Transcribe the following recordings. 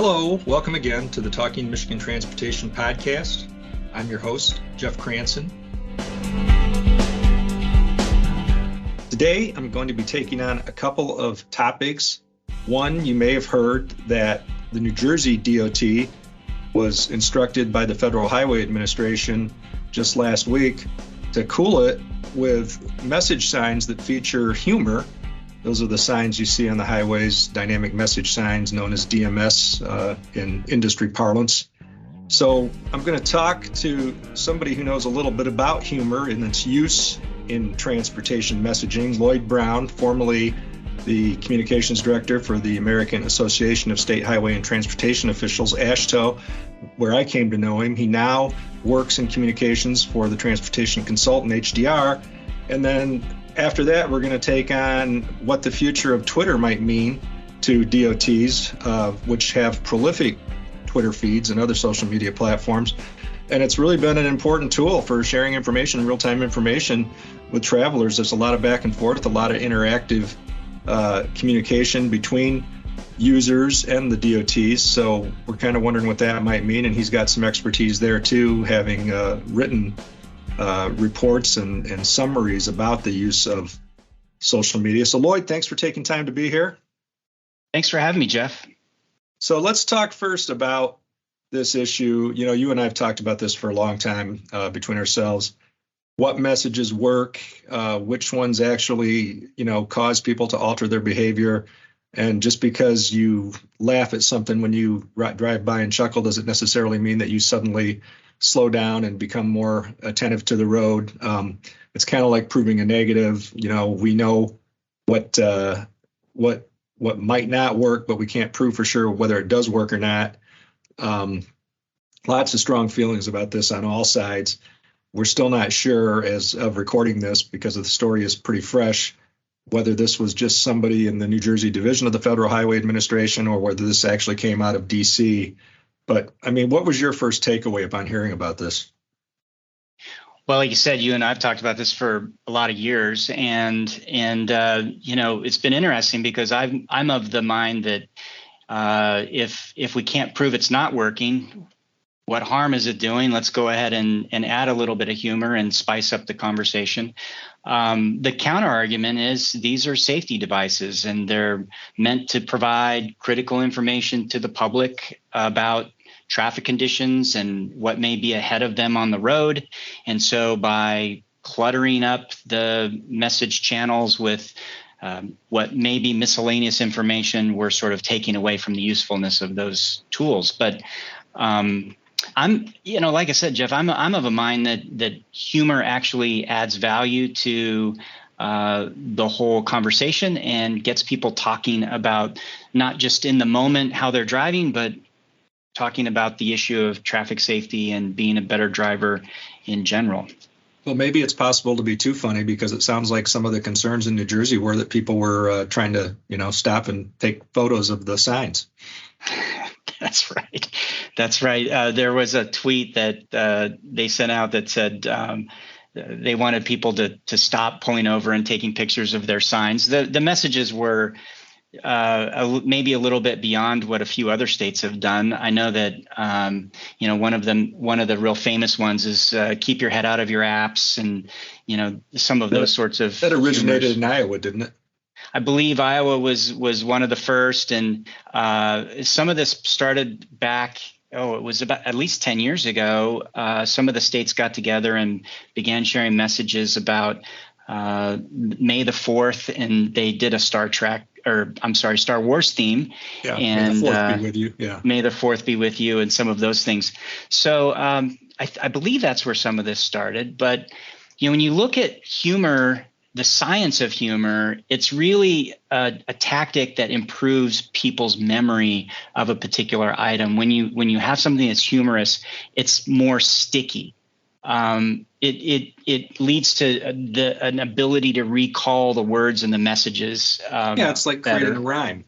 Hello, welcome again to the Talking Michigan Transportation Podcast. I'm your host, Jeff Cranston. Today, I'm going to be taking on a couple of topics. One, you may have heard that the New Jersey DOT was instructed by the Federal Highway Administration just last week to cool it with message signs that feature humor. Those are the signs you see on the highways, dynamic message signs known as DMS in industry parlance. So I'm going to talk to somebody who knows a little bit about humor and its use in transportation messaging, Lloyd Brown, formerly the communications director for the American Association of State Highway and Transportation Officials, AASHTO, where I came to know him. He now works in communications for the transportation consultant, HDR, and then after that, we're going to take on what the future of Twitter might mean to DOTs, which have prolific Twitter feeds and other social media platforms. And it's really been an important tool for sharing information, real-time information with travelers. There's a lot of back and forth, a lot of interactive communication between users and the DOTs. So we're kind of wondering what that might mean. And he's got some expertise there too, having written reports and summaries about the use of social media. So Lloyd, thanks for taking time to be here. Thanks for having me, Jeff. So let's talk first about this issue. You know, you and I have talked about this for a long time between ourselves. What messages work, which ones actually, cause people to alter their behavior. And just because you laugh at something when you drive by and chuckle doesn't necessarily mean that you suddenly slow down and become more attentive to the road. It's kind of like proving a negative. We know what might not work, but we can't prove for sure whether it does work or not. Lots of strong feelings about this on all sides. We're still not sure as of recording this, because the story is pretty fresh, whether this was just somebody in the New Jersey division of the Federal Highway Administration or whether this actually came out of DC. But I mean, what was your first takeaway upon hearing about this? Well, like you said, you and I've talked about this for a lot of years, and it's been interesting because I'm of the mind that if we can't prove it's not working, what harm is it doing? Let's go ahead and add a little bit of humor and spice up the conversation. The counter argument is these are safety devices and they're meant to provide critical information to the public about traffic conditions and what may be ahead of them on the road. And so by cluttering up the message channels with what may be miscellaneous information, we're sort of taking away from the usefulness of those tools. But I'm, like I said, Jeff, I'm of a mind that humor actually adds value to the whole conversation and gets people talking about not just in the moment how they're driving, but talking about the issue of traffic safety and being a better driver in general. Well, maybe it's possible to be too funny, because it sounds like some of the concerns in New Jersey were that people were trying to, stop and take photos of the signs. That's right. That's right. There was a tweet that they sent out that said they wanted people to stop pulling over and taking pictures of their signs. The messages were maybe a little bit beyond what a few other states have done. I know that one of the real famous ones is keep your head out of your apps, and some of those sorts of that originated in Iowa, didn't it? I believe Iowa was one of the first, and some of this started back. It was about at least 10 years ago. Some of the states got together and began sharing messages about May the 4th, and they did a Star Wars theme. Yeah, and May the 4th be with you. Yeah. May the 4th be with you, and some of those things. So I believe that's where some of this started. But when you look at humor, the science of humor, it's really a tactic that improves people's memory of a particular item. When you have something that's humorous, it's more sticky. It leads to an ability to recall the words and the messages. It's like creating a rhyme.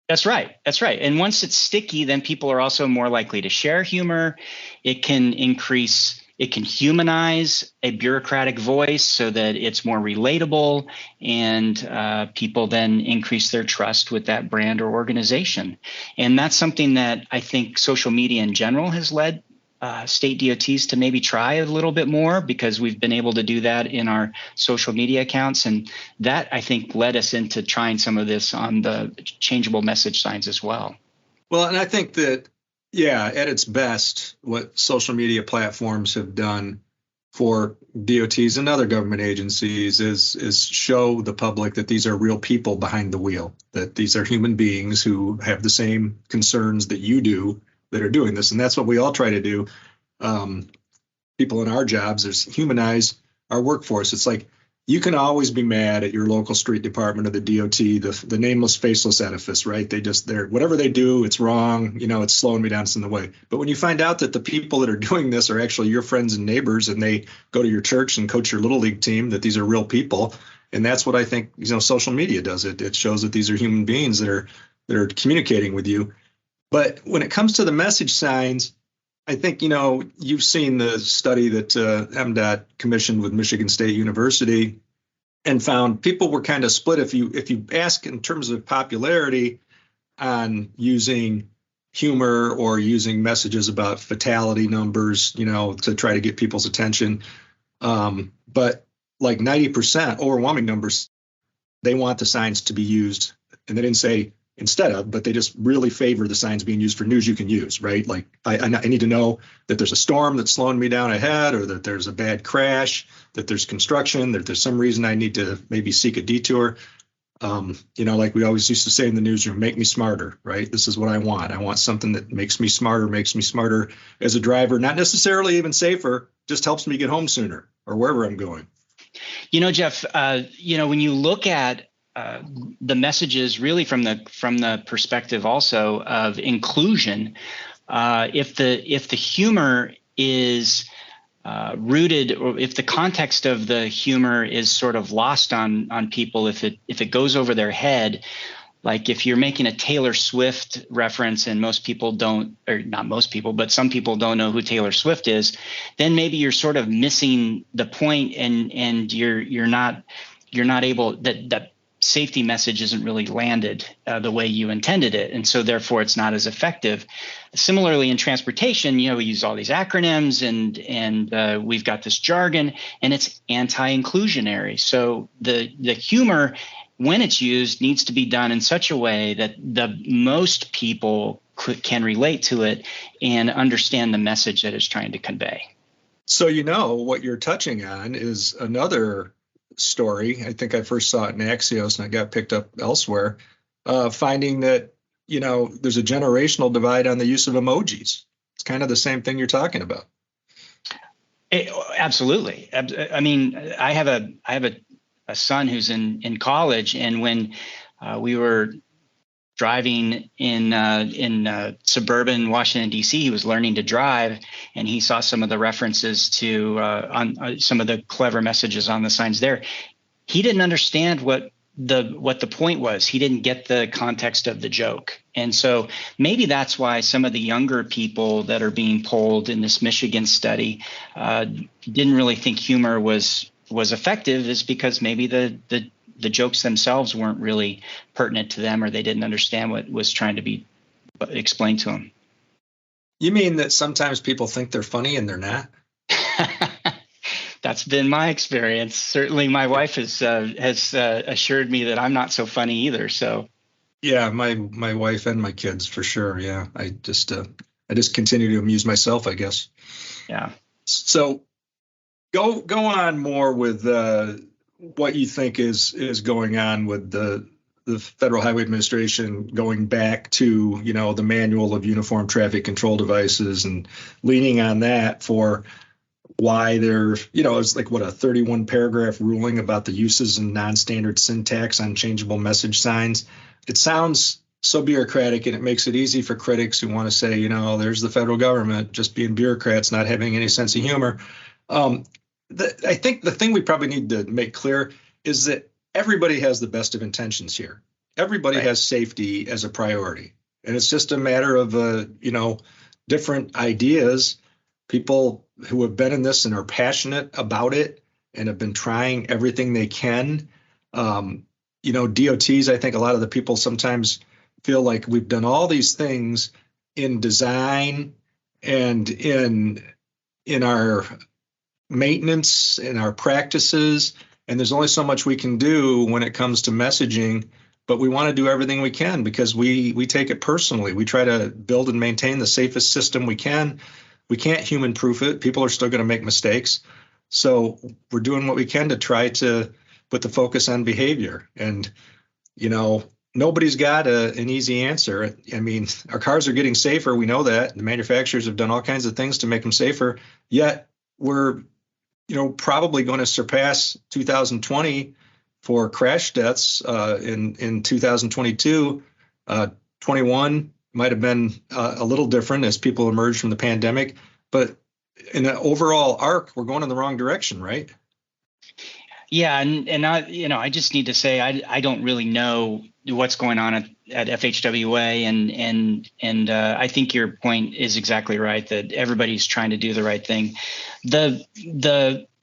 That's right. That's right. And once it's sticky, then people are also more likely to share humor. It can increase it can humanize a bureaucratic voice so that it's more relatable, and people then increase their trust with that brand or organization. And that's something that I think social media in general has led state DOTs to maybe try a little bit more, because we've been able to do that in our social media accounts. And that, I think, led us into trying some of this on the changeable message signs as well. Well, and I think that, yeah, at its best, what social media platforms have done for DOTs and other government agencies is show the public that these are real people behind the wheel, that these are human beings who have the same concerns that you do that are doing this. And that's what we all try to do. People in our jobs is humanize our workforce. It's like, you can always be mad at your local street department or the DOT, the nameless, faceless edifice, right? They're whatever they do, it's wrong. It's slowing me down, it's in the way. But when you find out that the people that are doing this are actually your friends and neighbors, and they go to your church and coach your little league team, that these are real people. And that's what I think, social media does. It shows that these are human beings that are communicating with you. But when it comes to the message signs, I think, you've seen the study that MDOT commissioned with Michigan State University, and found people were kind of split. If you ask in terms of popularity on using humor or using messages about fatality numbers, to try to get people's attention. But like 90%, overwhelming numbers, they want the signs to be used. And they didn't say instead of, but they just really favor the signs being used for news you can use, right? Like I need to know that there's a storm that's slowing me down ahead, or that there's a bad crash, that there's construction, that there's some reason I need to maybe seek a detour. Like we always used to say in the newsroom, make me smarter, right? This is what I want. I want something that makes me smarter as a driver, not necessarily even safer, just helps me get home sooner or wherever I'm going. Jeff, when you look at the messages really from the perspective also of inclusion, if the humor is rooted, or if the context of the humor is sort of lost on people, if it goes over their head, like if you're making a Taylor Swift reference and most people don't, or not most people, but some people don't know who Taylor Swift is, then maybe you're sort of missing the point, and you're not able, that safety message isn't really landed the way you intended it. And so therefore it's not as effective. Similarly, in transportation, we use all these acronyms and we've got this jargon, and it's anti-inclusionary. So the humor, when it's used, needs to be done in such a way that the most people can relate to it and understand the message that it's trying to convey. So, what you're touching on is another story. I think I first saw it in Axios and I got picked up elsewhere, finding that, there's a generational divide on the use of emojis. It's kind of the same thing you're talking about. Absolutely. I mean, I have a son who's in college, and when we were driving in suburban Washington, D.C., he was learning to drive, and he saw some of the references to on some of the clever messages on the signs there. He didn't understand what the point was. He didn't get the context of the joke. And so maybe that's why some of the younger people that are being polled in this Michigan study didn't really think humor was effective, is because maybe the jokes themselves weren't really pertinent to them, or they didn't understand what was trying to be explained to them. You mean that sometimes people think they're funny and they're not? That's been my experience. Certainly my wife has assured me that I'm not so funny either. So yeah, my wife and my kids for sure. Yeah. I just continue to amuse myself, I guess. Yeah. So go on more with what you think is going on with the Federal Highway Administration going back to, the manual of uniform traffic control devices and leaning on that for why they're, it's like a 31 paragraph ruling about the uses and non-standard syntax on changeable message signs. It sounds so bureaucratic, and it makes it easy for critics who want to say, there's the federal government just being bureaucrats, not having any sense of humor. I think the thing we probably need to make clear is that everybody has the best of intentions here. Everybody right. has safety as a priority. And it's just a matter of, different ideas. People who have been in this and are passionate about it and have been trying everything they can. DOTs, I think a lot of the people sometimes feel like we've done all these things in design and in our maintenance, in our practices, and there's only so much we can do when it comes to messaging, but we want to do everything we can because we take it personally. We try to build and maintain the safest system we can. We can't human proof it. People are still going to make mistakes. So we're doing what we can to try to put the focus on behavior. And, nobody's got an easy answer. I mean, our cars are getting safer. We know that. The manufacturers have done all kinds of things to make them safer. Yet we're, probably going to surpass 2020 for crash deaths in 2022. 21 might have been a little different as people emerge from the pandemic. But in the overall arc, we're going in the wrong direction, right? Yeah, and I just need to say I don't really know what's going on at FHWA, and I think your point is exactly right that everybody's trying to do the right thing.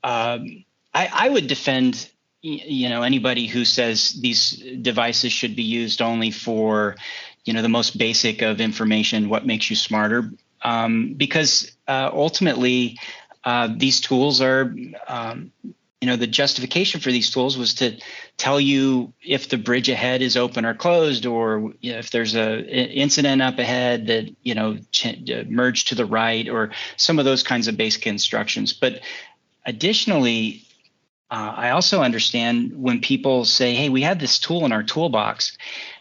I would defend anybody who says these devices should be used only for the most basic of information, what makes you smarter, because ultimately these tools are. The justification for these tools was to tell you if the bridge ahead is open or closed, or if there's an incident up ahead that, merge to the right, or some of those kinds of basic instructions. But additionally, I also understand when people say, hey, we have this tool in our toolbox,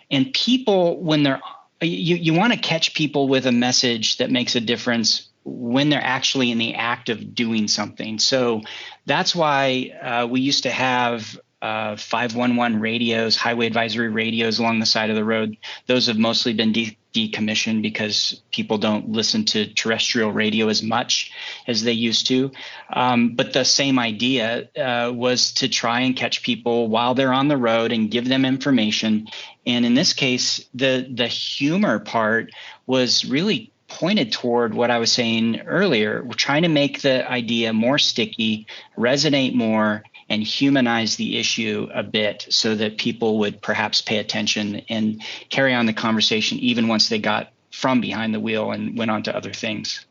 and people, when you want to catch people with a message that makes a difference when they're actually in the act of doing something. So that's why we used to have 511 radios, highway advisory radios along the side of the road. Those have mostly been decommissioned because people don't listen to terrestrial radio as much as they used to. But the same idea was to try and catch people while they're on the road and give them information. And in this case, the humor part was really pointed toward what I was saying earlier. We're trying to make the idea more sticky, resonate more, and humanize the issue a bit so that people would perhaps pay attention and carry on the conversation even once they got from behind the wheel and went on to other things.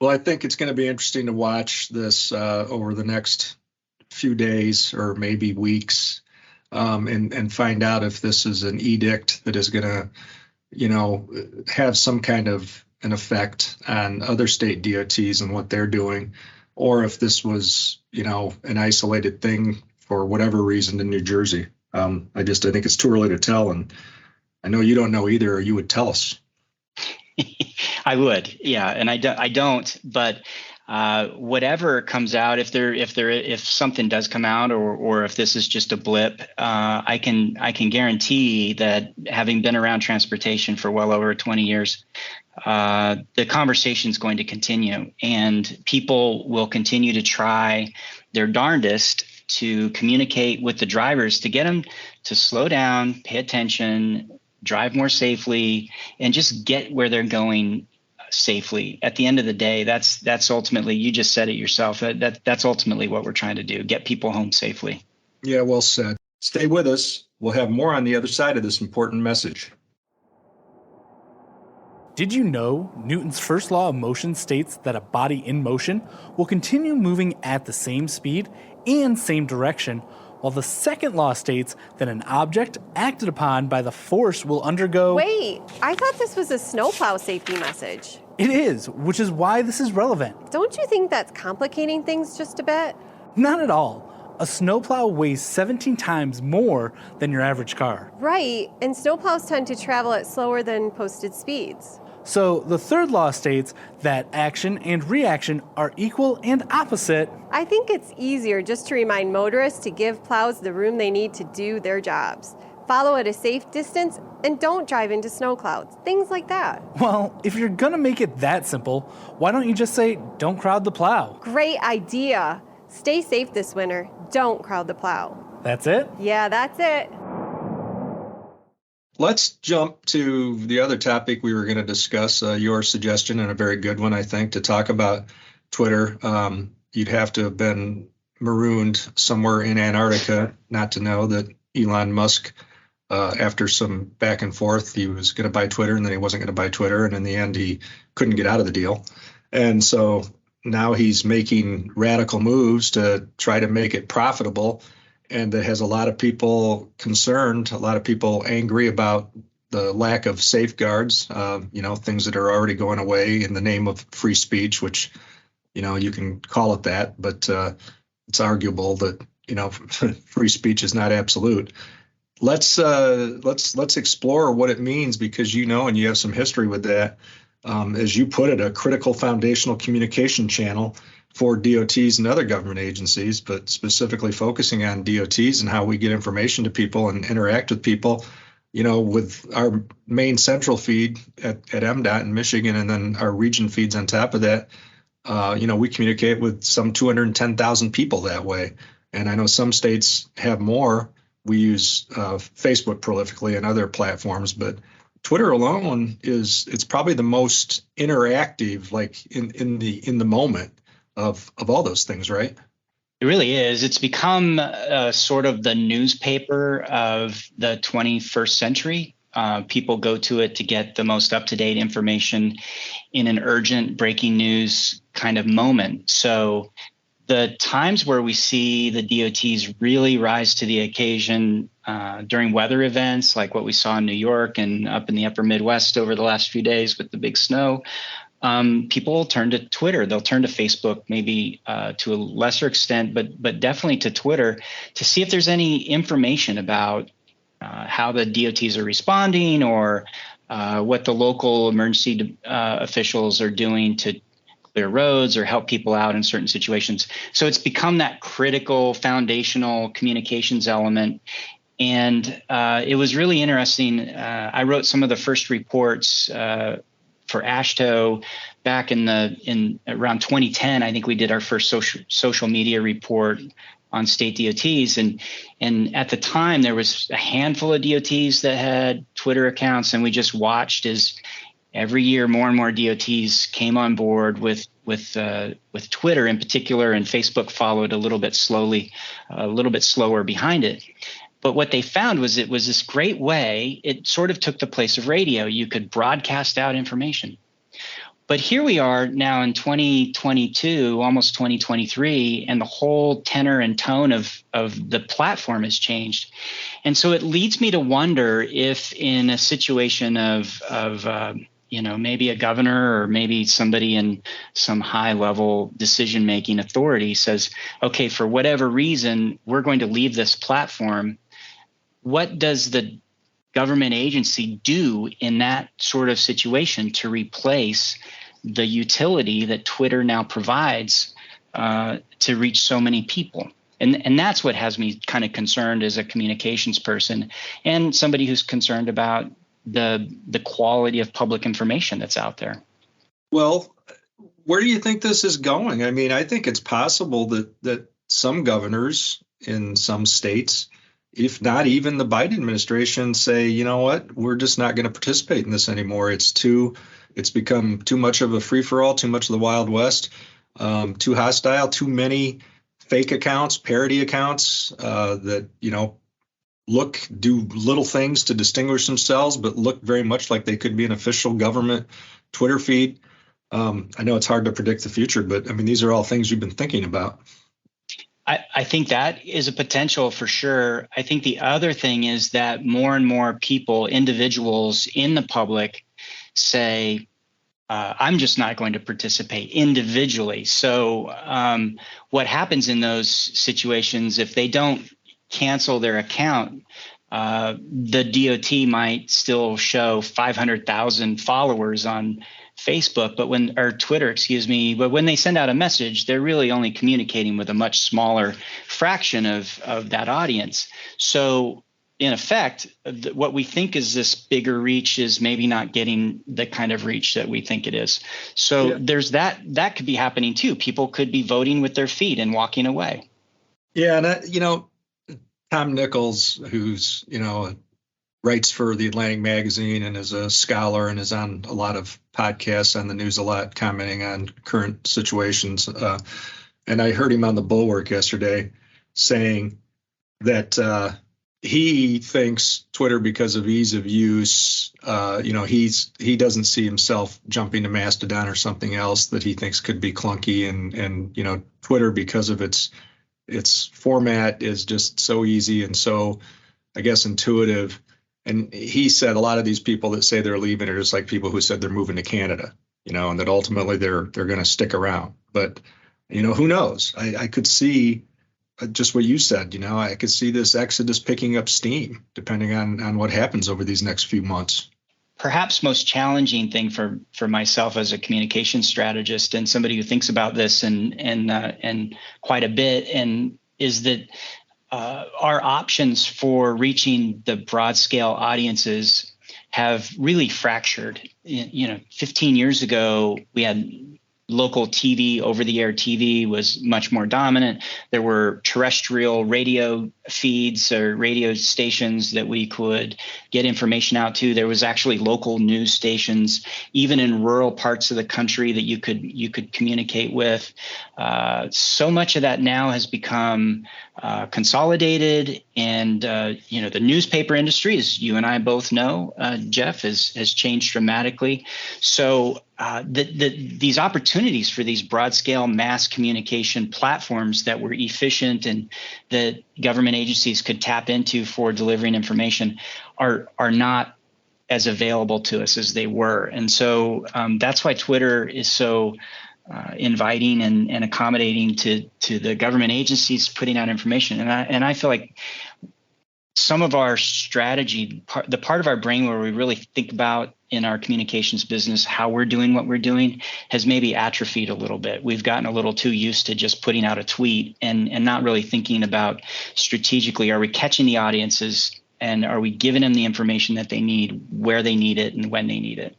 Well, I think it's going to be interesting to watch this over the next few days or maybe weeks and find out if this is an edict that is going to, have some kind of an effect on other state DOTs and what they're doing, or if this was, an isolated thing for whatever reason in New Jersey. I think it's too early to tell, and I know you don't know either, or you would tell us. I would, yeah, and I don't, but whatever comes out, if something does come out, or if this is just a blip, I can guarantee that, having been around transportation for well over 20 years, the conversation is going to continue, and people will continue to try their darndest to communicate with the drivers to get them to slow down, pay attention, drive more safely, and just get where they're going safely. At the end of the day, that's ultimately, you just said it yourself, that's ultimately what we're trying to do, get people home safely. Yeah, well said. Stay with us. We'll have more on the other side of this important message. Did you know Newton's first law of motion states that a body in motion will continue moving at the same speed and same direction, while the second law states that an object acted upon by the force will undergo... Wait, I thought this was a snowplow safety message. It is, which is why this is relevant. Don't you think that's complicating things just a bit? Not at all. A snowplow weighs 17 times more than your average car. Right, and snowplows tend to travel at slower than posted speeds. So the third law states that action and reaction are equal and opposite. I think it's easier just to remind motorists to give plows the room they need to do their jobs. Follow at a safe distance and don't drive into snow clouds. Things like that. Well, if you're gonna make it that simple, why don't you just say, don't crowd the plow? Great idea. Stay safe this winter. Don't crowd the plow. That's it? Yeah, that's it. Let's jump to the other topic we were going to discuss, your suggestion, and a very good one, I think, to talk about Twitter. You'd have to have been marooned somewhere in Antarctica not to know that Elon Musk, after some back and forth, he was going to buy Twitter, and then he wasn't going to buy Twitter, and in the end, he couldn't get out of the deal. And so now he's making radical moves to try to make it profitable, and that has a lot of people concerned, a lot of people angry about the lack of safeguards, things that are already going away in the name of free speech, which, you can call it that, but it's arguable that, free speech is not absolute. Let's explore what it means, because and you have some history with that. As you put it, a critical foundational communication channel for DOTs and other government agencies, but specifically focusing on DOTs and how we get information to people and interact with people. With our main central feed at MDOT in Michigan, and then our region feeds on top of that, we communicate with some 210,000 people that way. And I know some states have more. We use Facebook prolifically and other platforms, but Twitter alone it's probably the most interactive, like in the moment of all those things, right? It really is. It's become sort of the newspaper of the 21st century. People go to it to get the most up-to-date information in an urgent breaking news kind of moment. So the times where we see the DOTs really rise to the occasion during weather events, like what we saw in New York and up in the upper Midwest over the last few days with the big snow, people will turn to Twitter. They'll turn to Facebook, maybe to a lesser extent, but definitely to Twitter, to see if there's any information about how the DOTs are responding, or what the local emergency officials are doing to clear roads or help people out in certain situations. So it's become that critical foundational communications element. And it was really interesting. I wrote some of the first reports for AASHTO back in around 2010. I think we did our first social media report on state DOTs, and at the time there was a handful of DOTs that had Twitter accounts, and we just watched as every year more and more DOTs came on board with Twitter in particular, and Facebook followed a little bit slower behind it. But what they found was it was this great way. It sort of took the place of radio. You could broadcast out information. But here we are now in 2022, almost 2023, and the whole tenor and tone of the platform has changed. And so it leads me to wonder if in a situation of maybe a governor or maybe somebody in some high level decision making authority says, okay, for whatever reason, we're going to leave this platform. What does the government agency do in that sort of situation to replace the utility that Twitter now provides to reach so many people? And that's what has me kind of concerned as a communications person and somebody who's concerned about the quality of public information that's out there. Well, where do you think this is going? I mean, I think it's possible that some governors in some states, if not even the Biden administration, say, you know what, we're just not going to participate in this anymore. It's become too much of a free-for-all, too much of the Wild West, too hostile, too many fake accounts, parody accounts that, do little things to distinguish themselves, but look very much like they could be an official government Twitter feed. I know it's hard to predict the future, but I mean, these are all things you've been thinking about. I think that is a potential for sure. I think the other thing is that more and more people, individuals in the public, say, I'm just not going to participate individually. So what happens in those situations, if they don't cancel their account, the DOT might still show 500,000 followers on Facebook, but when they send out a message, they're really only communicating with a much smaller fraction of that audience. So in effect, what we think is this bigger reach is maybe not getting the kind of reach that we think it is. So there's that could be happening too. People could be voting with their feet and walking away. Yeah. And, Tom Nichols, who's, a writes for the Atlantic Magazine and is a scholar and is on a lot of podcasts on the news a lot, commenting on current situations. And I heard him on the Bulwark yesterday saying that he thinks Twitter, because of ease of use, he doesn't see himself jumping to Mastodon or something else that he thinks could be clunky, and Twitter, because of its format, is just so easy and so, I guess, intuitive. And he said a lot of these people that say they're leaving are just like people who said they're moving to Canada, and that ultimately they're going to stick around. But who knows? I could see just what you said. I could see this exodus picking up steam depending on what happens over these next few months. Perhaps most challenging thing for myself as a communication strategist and somebody who thinks about this and quite a bit, and is that our options for reaching the broad scale audiences have really fractured. 15 years ago, we had local TV, over-the-air TV was much more dominant. There were terrestrial radio feeds or radio stations that we could get information out to. There was actually local news stations, even in rural parts of the country, that you could communicate with. So much of that now has become consolidated, and the newspaper industry, as you and I both know, Jeff, has changed dramatically. So these opportunities for these broad-scale mass communication platforms that were efficient and that government agencies could tap into for delivering information are not as available to us as they were. And so that's why Twitter is so inviting and accommodating to the government agencies putting out information. And I feel like some of our strategy, the part of our brain where we really think about in our communications business how we're doing what we're doing, has maybe atrophied a little bit. We've gotten a little too used to just putting out a tweet and not really thinking about strategically, are we catching the audiences and are we giving them the information that they need, where they need it, and when they need it?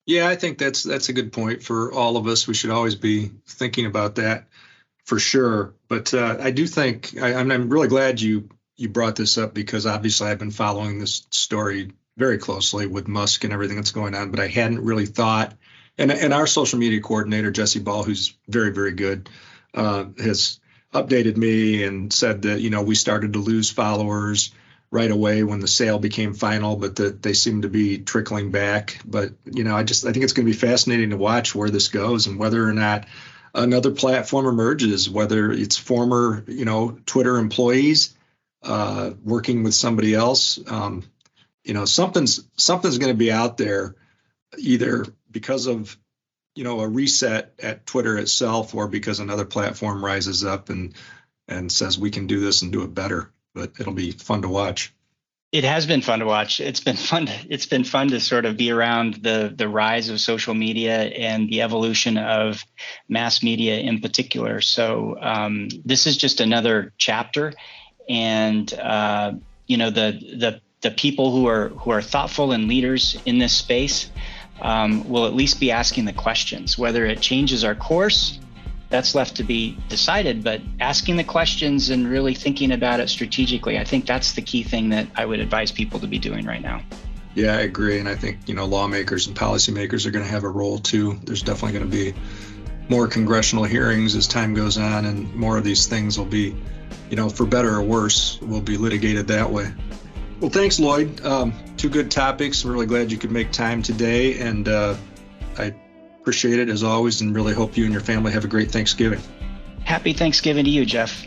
Yeah, I think that's a good point for all of us. We should always be thinking about that for sure. But I do think I'm really glad you brought this up, because obviously I've been following this story very closely with Musk and everything that's going on, but I hadn't really thought, and our social media coordinator, Jesse Ball, who's very, very good, has updated me and said that, we started to lose followers right away when the sale became final, but that they seem to be trickling back. But, I think it's going to be fascinating to watch where this goes and whether or not another platform emerges, whether it's former, Twitter employees working with somebody else. Something's going to be out there, either because of, a reset at Twitter itself, or because another platform rises up and says we can do this and do it better. But it'll be fun to watch. It has been fun to watch. It's been fun to sort of be around the rise of social media and the evolution of mass media in particular. So this is just another chapter, and the people who are thoughtful and leaders in this space will at least be asking the questions. Whether it changes our course, that's left to be decided, but asking the questions and really thinking about it strategically, I think that's the key thing that I would advise people to be doing right now. Yeah, I agree. And I think, lawmakers and policymakers are going to have a role too. There's definitely going to be more congressional hearings as time goes on, and more of these things will be, for better or worse, will be litigated that way. Well, thanks, Lloyd. Two good topics. I'm really glad you could make time today, and I appreciate it as always, and really hope you and your family have a great Thanksgiving. Happy Thanksgiving to you, Jeff.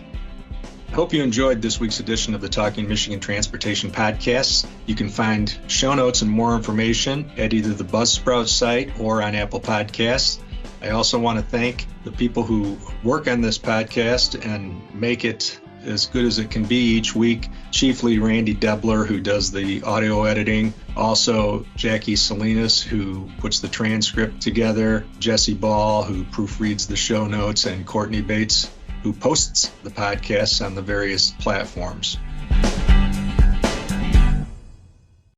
I hope you enjoyed this week's edition of the Talking Michigan Transportation Podcast. You can find show notes and more information at either the Buzzsprout site or on Apple Podcasts. I also want to thank the people who work on this podcast and make it as good as it can be each week. Chiefly Randy Debler, who does the audio editing. Also Jackie Salinas, who puts the transcript together. Jesse Ball, who proofreads the show notes. And Courtney Bates, who posts the podcasts on the various platforms.